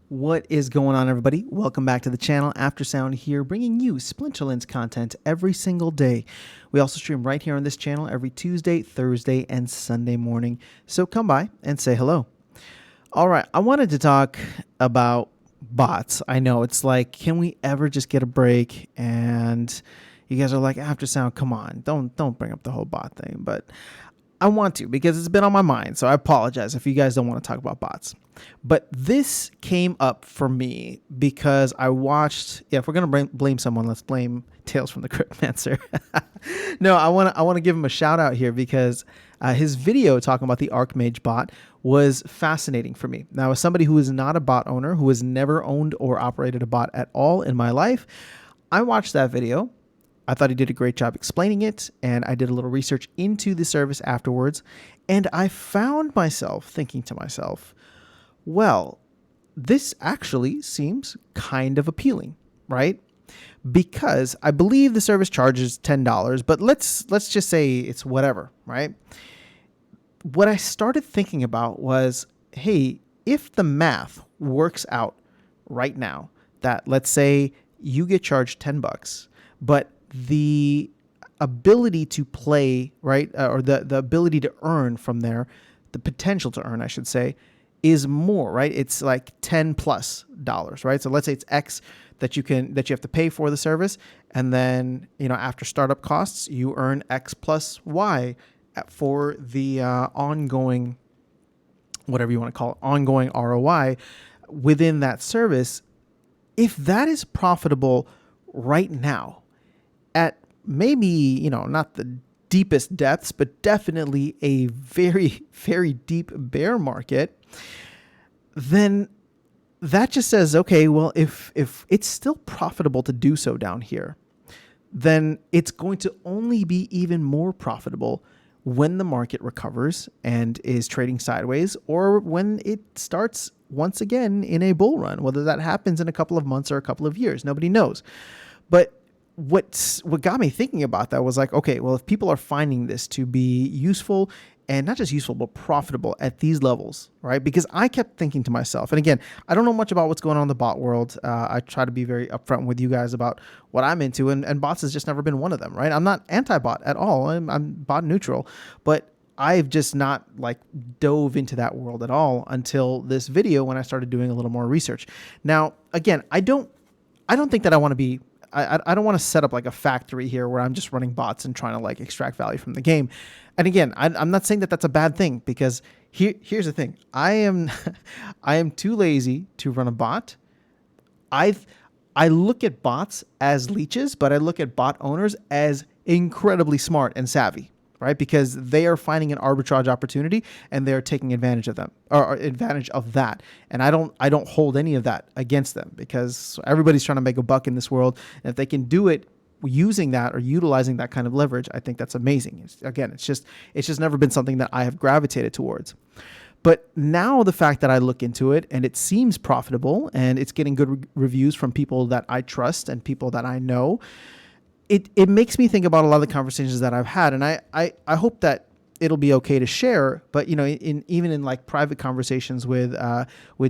What is going on, everybody? Welcome back to the channel. Aftersound here, bringing you Splinterlands content every single day. We also stream right here on this channel every Tuesday, Thursday, and Sunday morning. So come by and say hello. All right, I wanted to talk about bots. I know it's like, can we ever just get a break? And you guys are like, Aftersound, come on, don't bring up the whole bot thing. But I want to because it's been on my mind. So I apologize if you guys don't want to talk about bots. But this came up for me because I watched. Yeah, if we're gonna blame someone, let's blame Tales from the Cryptmancer. No, I want to give him a shout out here because his video talking about the Archmage bot was fascinating for me. Now, as somebody who is not a bot owner, who has never owned or operated a bot at all in my life, I watched that video. I thought he did a great job explaining it, and I did a little research into the service afterwards, and I found myself thinking to myself, well, this actually seems kind of appealing, right? Because I believe the service charges $10, but let's just say it's whatever, right? What I started thinking about was, hey, if the math works out right now, that let's say you get charged $10, but the ability to play, right, or the ability to earn from there, the potential to earn, I should say, is more, right? It's like $10+, right? So let's say it's X that you have to pay for the service, and then after startup costs, you earn X plus Y for the ongoing, whatever you want to call it, ongoing ROI within that service. If that is profitable right now, at maybe not the deepest depths, but definitely a very, very deep bear market, then that just says, okay, well, if it's still profitable to do so down here, then it's going to only be even more profitable when the market recovers and is trading sideways, or when it starts once again in a bull run. Whether that happens in a couple of months or a couple of years, nobody knows. But what got me thinking about that was like, okay, well, if people are finding this to be useful, and not just useful, but profitable at these levels, right? Because I kept thinking to myself, and again, I don't know much about what's going on in the bot world. I try to be very upfront with you guys about what I'm into, and bots has just never been one of them, right? I'm not anti-bot at all. I'm bot neutral, but I've just not like dove into that world at all until this video when I started doing a little more research. Now, again, I don't think that I want to be, I don't want to set up like a factory here where I'm just running bots and trying to like extract value from the game. And again, I'm not saying that that's a bad thing, because here's the thing. I am too lazy to run a bot. I look at bots as leeches, but I look at bot owners as incredibly smart and savvy, right? Because they are finding an arbitrage opportunity and they're taking advantage of them, or advantage of that. And I don't hold any of that against them, because everybody's trying to make a buck in this world. And if they can do it using that or utilizing that kind of leverage, I think that's amazing. It's just never been something that I have gravitated towards. But now the fact that I look into it and it seems profitable and it's getting good reviews from people that I trust and people that I know, it makes me think about a lot of the conversations that I've had. And I hope that it'll be okay to share, but even in like private conversations with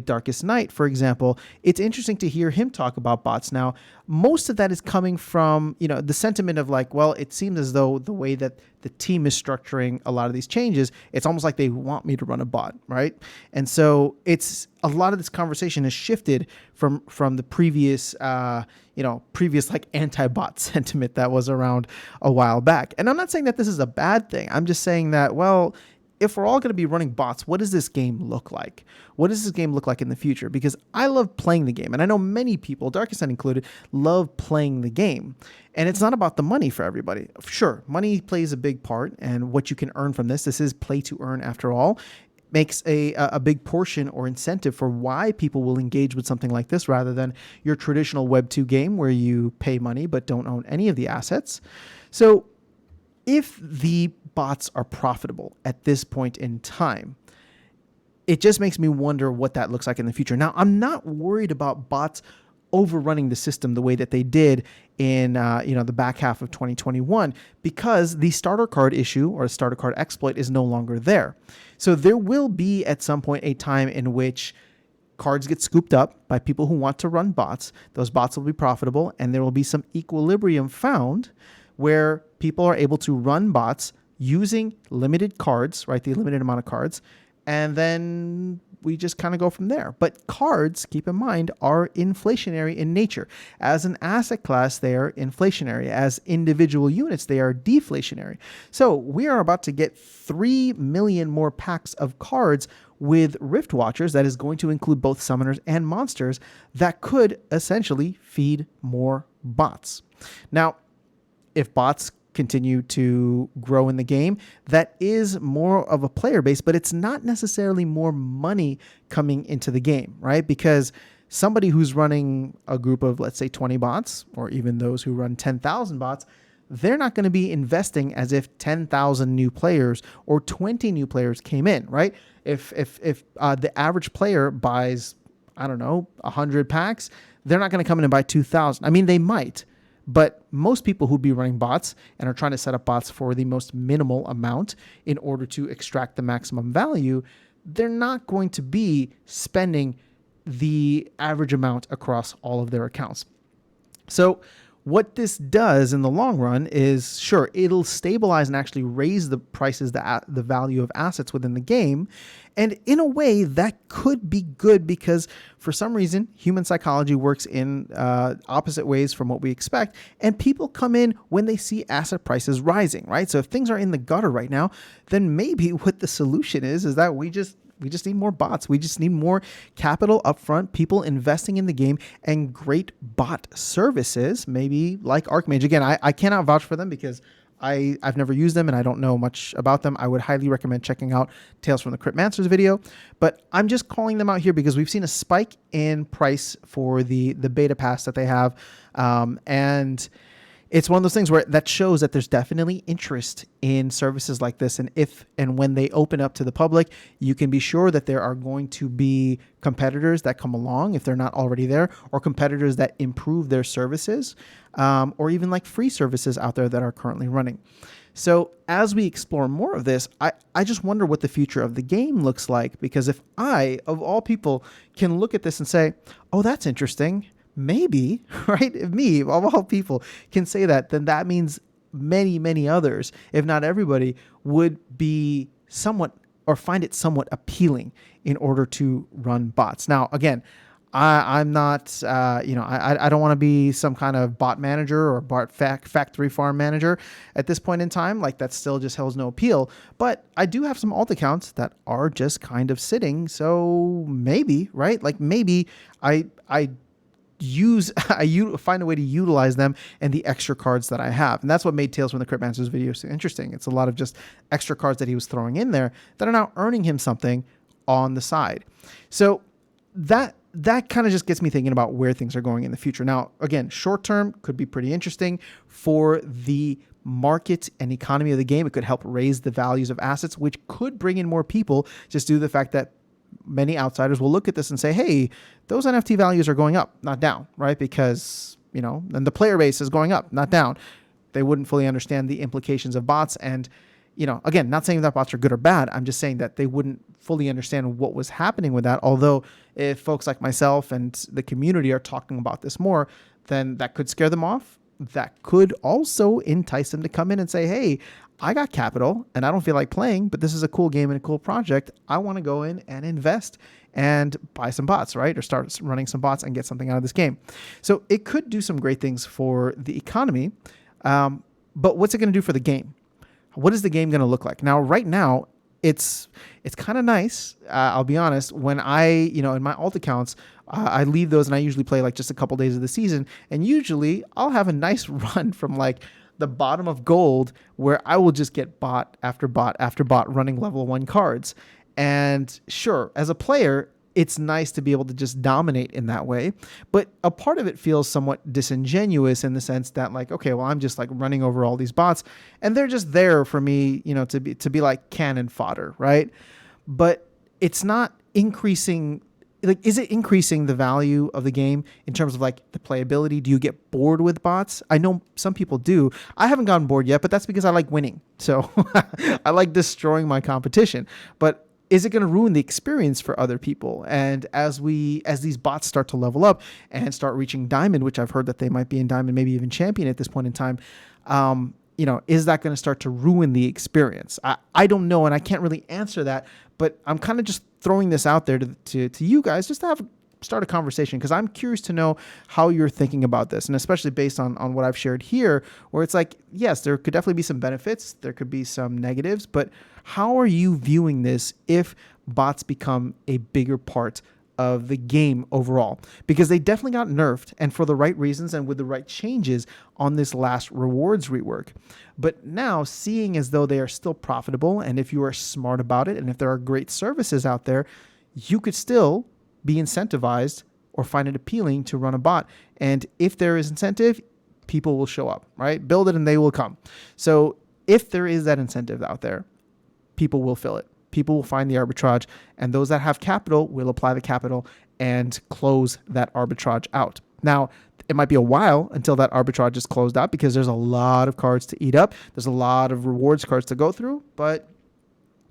Darkest Night, for example, it's interesting to hear him talk about bots. Now, most of that is coming from, the sentiment of like, well, it seems as though the way that the team is structuring a lot of these changes, it's almost like they want me to run a bot, right? And so it's a lot of this conversation has shifted from the previous like anti-bot sentiment that was around a while back. And I'm not saying that this is a bad thing. I'm just saying that, well, if we're all going to be running bots, what does this game look like? What does this game look like in the future? Because I love playing the game, and I know many people, Darkest Night included, love playing the game. And it's not about the money for everybody. Sure, money plays a big part, and what you can earn from this is play to earn after all, makes a big portion or incentive for why people will engage with something like this rather than your traditional Web 2 game where you pay money but don't own any of the assets. So if the bots are profitable at this point in time, it just makes me wonder what that looks like in the future. Now, I'm not worried about bots overrunning the system the way that they did in the back half of 2021, because the starter card issue or starter card exploit is no longer there. So there will be at some point a time in which cards get scooped up by people who want to run bots. Those bots will be profitable, and there will be some equilibrium found where people are able to run bots using limited cards, right? The limited amount of cards. And then we just kind of go from there. But cards, keep in mind, are inflationary in nature. As an asset class, they are inflationary. As individual units, they are deflationary. So we are about to get 3 million more packs of cards with Rift Watchers that is going to include both summoners and monsters that could essentially feed more bots. Now, if bots continue to grow in the game, that is more of a player base, but it's not necessarily more money coming into the game, right? Because somebody who's running a group of, let's say, 20 bots, or even those who run 10,000 bots, they're not going to be investing as if 10,000 new players or 20 new players came in, right? If the average player buys, I don't know, 100 packs, they're not going to come in and buy 2,000. I mean, they might. But most people who'd be running bots and are trying to set up bots for the most minimal amount in order to extract the maximum value, they're not going to be spending the average amount across all of their accounts. So what this does in the long run is, sure, it'll stabilize and actually raise the prices, the value of assets within the game. And in a way, that could be good because for some reason, human psychology works in opposite ways from what we expect. And people come in when they see asset prices rising, right? So if things are in the gutter right now, then maybe what the solution is that we just need more bots. We just need more capital upfront, people investing in the game, and great bot services, maybe like Archmage. Again, I cannot vouch for them because I've never used them and I don't know much about them. I would highly recommend checking out Tales from the Cryptmancers video, but I'm just calling them out here because we've seen a spike in price for the beta pass that they have. And it's one of those things where that shows that there's definitely interest in services like this. And if and when they open up to the public, you can be sure that there are going to be competitors that come along if they're not already there, or competitors that improve their services, or even like free services out there that are currently running. So as we explore more of this, I just wonder what the future of the game looks like, because if I, of all people, can look at this and say, oh, that's interesting, maybe, right? If me, of all people, can say that, then that means many, many others, if not everybody, would be somewhat or find it somewhat appealing in order to run bots. Now, again, I'm not, I don't want to be some kind of bot manager or bot factory farm manager at this point in time. Like, that still just holds no appeal. But I do have some alt accounts that are just kind of sitting. So maybe, right? Like maybe I find a way to utilize them and the extra cards that I have. And that's what made Tales from the Cryptmancers video so interesting. It's a lot of just extra cards that he was throwing in there that are now earning him something on the side. So that kind of just gets me thinking about where things are going in the future. Now, again, short term could be pretty interesting for the market and economy of the game. It could help raise the values of assets, which could bring in more people just due to the fact that many outsiders will look at this and say, hey, those NFT values are going up, not down, right? Because, and the player base is going up, not down. They wouldn't fully understand the implications of bots. And, again, not saying that bots are good or bad. I'm just saying that they wouldn't fully understand what was happening with that. Although if folks like myself and the community are talking about this more, then that could scare them off. That could also entice them to come in and say, hey, I got capital and I don't feel like playing, but this is a cool game and a cool project. I want to go in and invest and buy some bots, right? Or start running some bots and get something out of this game. So it could do some great things for the economy. But what's it going to do for the game? What is the game going to look like? Now, right now, it's kind of nice. I'll be honest. When in my alt accounts, I leave those and I usually play like just a couple days of the season. And usually I'll have a nice run from like the bottom of gold where I will just get bot after bot after bot running level 1 cards. And sure, as a player, it's nice to be able to just dominate in that way. But a part of it feels somewhat disingenuous in the sense that like, okay, well, I'm just like running over all these bots and they're just there for me, to be like cannon fodder, right? But it's not increasing. Like, is it increasing the value of the game in terms of like the playability? Do you get bored with bots? I know some people do. I haven't gotten bored yet, but that's because I like winning. So I like destroying my competition. But is it going to ruin the experience for other people? And as these bots start to level up and start reaching diamond, which I've heard that they might be in diamond, maybe even champion at this point in time, is that going to start to ruin the experience? I don't know, and I can't really answer that, but I'm kind of just throwing this out there to you guys just to start a conversation, because I'm curious to know how you're thinking about this, and especially based on what I've shared here, where it's like, yes, there could definitely be some benefits, there could be some negatives, but how are you viewing this if bots become a bigger part of the game overall? Because they definitely got nerfed, and for the right reasons and with the right changes on this last rewards rework. But now, seeing as though they are still profitable, and if you are smart about it, and if there are great services out there, you could still be incentivized or find it appealing to run a bot. And if there is incentive, people will show up, right? Build it and they will come. So if there is that incentive out there, people will fill it. People will find the arbitrage, and those that have capital will apply the capital and close that arbitrage out. Now, it might be a while until that arbitrage is closed out, because there's a lot of cards to eat up. There's a lot of rewards cards to go through, but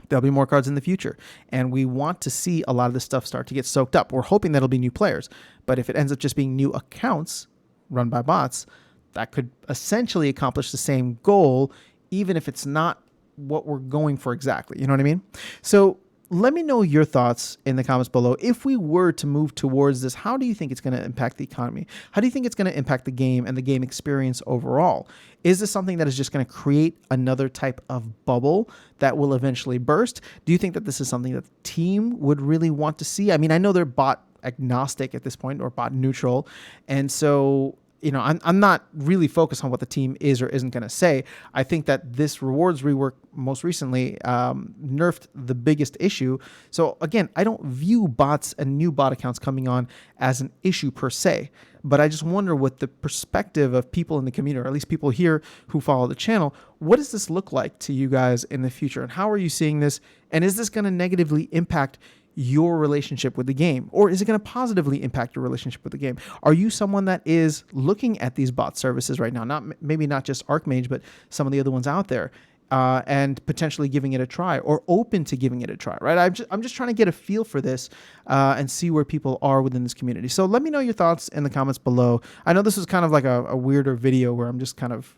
there'll be more cards in the future. And we want to see a lot of this stuff start to get soaked up. We're hoping that'll be new players. But if it ends up just being new accounts run by bots, that could essentially accomplish the same goal, even if it's not what we're going for exactly. You know what I mean? So let me know your thoughts in the comments below. If we were to move towards this, how do you think it's going to impact the economy? How do you think it's going to impact the game and the game experience overall? Is this something that is just going to create another type of bubble that will eventually burst? Do you think that this is something that the team would really want to see? I mean, I know they're bot agnostic at this point, or bot neutral. And so, I'm not really focused on what the team is or isn't going to say. I think that this rewards rework most recently nerfed the biggest issue. So again, I don't view bots and new bot accounts coming on as an issue per se, but I just wonder what the perspective of people in the community, or at least people here who follow the channel, what does this look like to you guys in the future? And how are you seeing this? And is this going to negatively impact your relationship with the game, or is it going to positively impact your relationship with the game? Are you someone that is looking at these bot services right now, maybe not just Archmage, but some of the other ones out there, and potentially giving it a try, or open to giving it a try, right? I'm just trying to get a feel for this and see where people are within this community. So let me know your thoughts in the comments below. I know this is kind of like a weirder video where I'm just kind of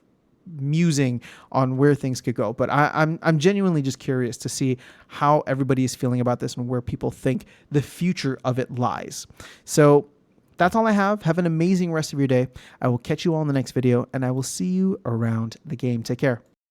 musing on where things could go, but I'm genuinely just curious to see how everybody is feeling about this and where people think the future of it lies. So that's all I have. Have an amazing rest of your day. I will catch you all in the next video, and I will see you around the game. Take care.